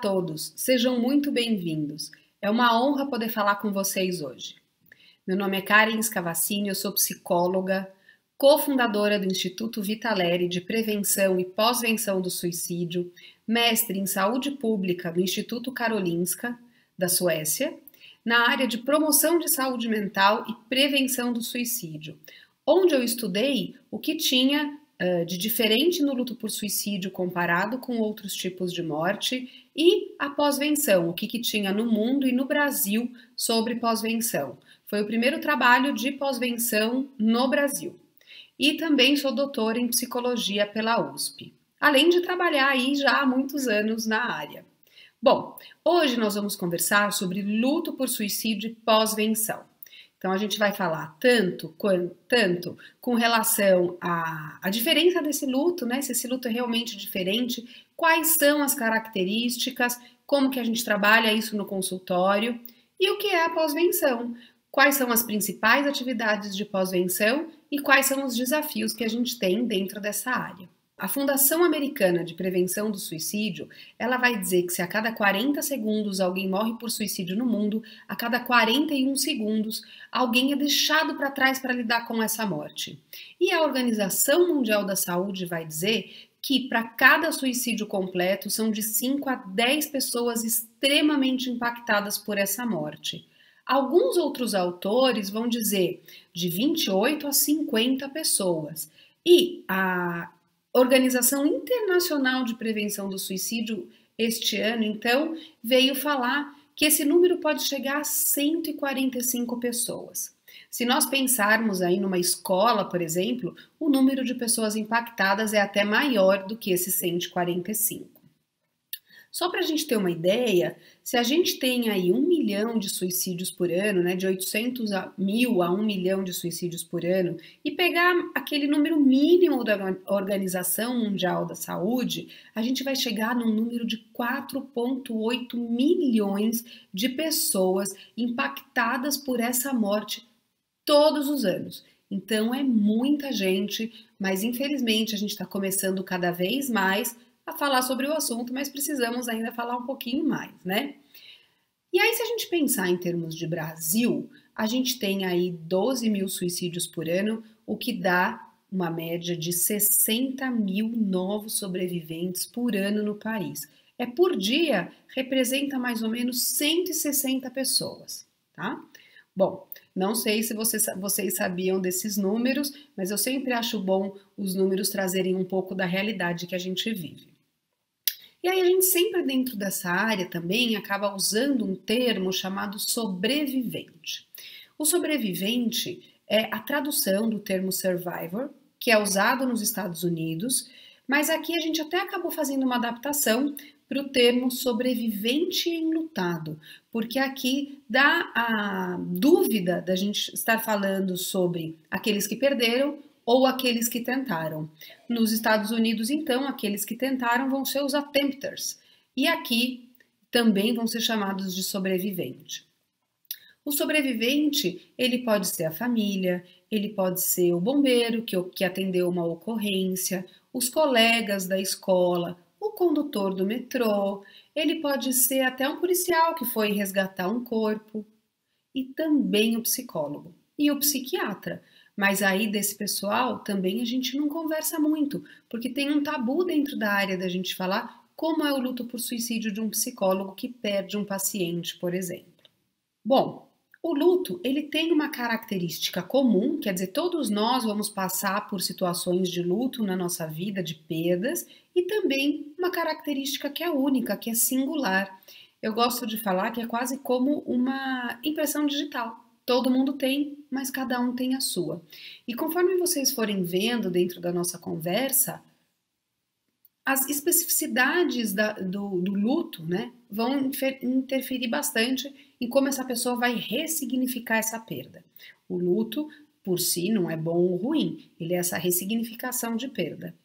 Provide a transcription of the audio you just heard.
todos, sejam muito bem-vindos. É uma honra poder falar com vocês hoje. Meu nome é Karen Scavacini, eu sou psicóloga, cofundadora do Instituto Vitaleri de Prevenção e Pós-Venção do Suicídio, mestre em Saúde Pública do Instituto Karolinska, da Suécia, na área de promoção de saúde mental e prevenção do suicídio, onde eu estudei o que tinha de diferente no luto por suicídio comparado com outros tipos de morte e a pós-venção, o que tinha no mundo e no Brasil sobre pós-venção. Foi o primeiro trabalho de pós-venção no Brasil. E também sou doutora em psicologia pela USP, além de trabalhar aí já há muitos anos na área. Bom, hoje nós vamos conversar sobre luto por suicídio e pós-venção. Então a gente vai falar tanto com relação à diferença desse luto, né? Se esse luto é realmente diferente, quais são as características, como que a gente trabalha isso no consultório e o que é a pós-venção. Quais são as principais atividades de pós-venção e quais são os desafios que a gente tem dentro dessa área. A Fundação Americana de Prevenção do Suicídio, ela vai dizer que se a cada 40 segundos alguém morre por suicídio no mundo, a cada 41 segundos alguém é deixado para trás para lidar com essa morte. E a Organização Mundial da Saúde vai dizer que para cada suicídio completo são de 5 a 10 pessoas extremamente impactadas por essa morte. Alguns outros autores vão dizer de 28 a 50 pessoas. E a Organização Internacional de Prevenção do Suicídio, este ano, então, veio falar que esse número pode chegar a 145 pessoas. Se nós pensarmos aí numa escola, por exemplo, o número de pessoas impactadas é até maior do que esses 145. Só para a gente ter uma ideia, se a gente tem aí 1 milhão de suicídios por ano, né, de 800 mil a 1 milhão de suicídios por ano, e pegar aquele número mínimo da Organização Mundial da Saúde, a gente vai chegar num número de 4,8 milhões de pessoas impactadas por essa morte todos os anos. Então é muita gente, mas infelizmente a gente está começando cada vez mais a falar sobre o assunto, mas precisamos ainda falar um pouquinho mais, né? E aí, se a gente pensar em termos de Brasil, a gente tem aí 12 mil suicídios por ano, o que dá uma média de 60 mil novos sobreviventes por ano no país. Por dia, representa mais ou menos 160 pessoas, tá? Bom, não sei se vocês sabiam desses números, mas eu sempre acho bom os números trazerem um pouco da realidade que a gente vive. E aí a gente sempre dentro dessa área também acaba usando um termo chamado sobrevivente. O sobrevivente é a tradução do termo survivor, que é usado nos Estados Unidos, mas aqui a gente até acabou fazendo uma adaptação para o termo sobrevivente enlutado, porque aqui dá a dúvida da gente estar falando sobre aqueles que perderam ou aqueles que tentaram. Nos Estados Unidos, então, aqueles que tentaram vão ser os attempters, e aqui também vão ser chamados de sobrevivente. O sobrevivente, ele pode ser a família, ele pode ser o bombeiro que atendeu uma ocorrência, os colegas da escola, o condutor do metrô, ele pode ser até um policial que foi resgatar um corpo, e também o psicólogo e o psiquiatra. Mas aí desse pessoal também a gente não conversa muito, porque tem um tabu dentro da área da gente falar como é o luto por suicídio de um psicólogo que perde um paciente, por exemplo. Bom, o luto, ele tem uma característica comum, quer dizer, todos nós vamos passar por situações de luto na nossa vida, de perdas, e também uma característica que é única, que é singular. Eu gosto de falar que é quase como uma impressão digital. Todo mundo tem, mas cada um tem a sua. E conforme vocês forem vendo dentro da nossa conversa, as especificidades do luto, né, vão interferir bastante em como essa pessoa vai ressignificar essa perda. O luto, por si, não é bom ou ruim, ele é essa ressignificação de perda.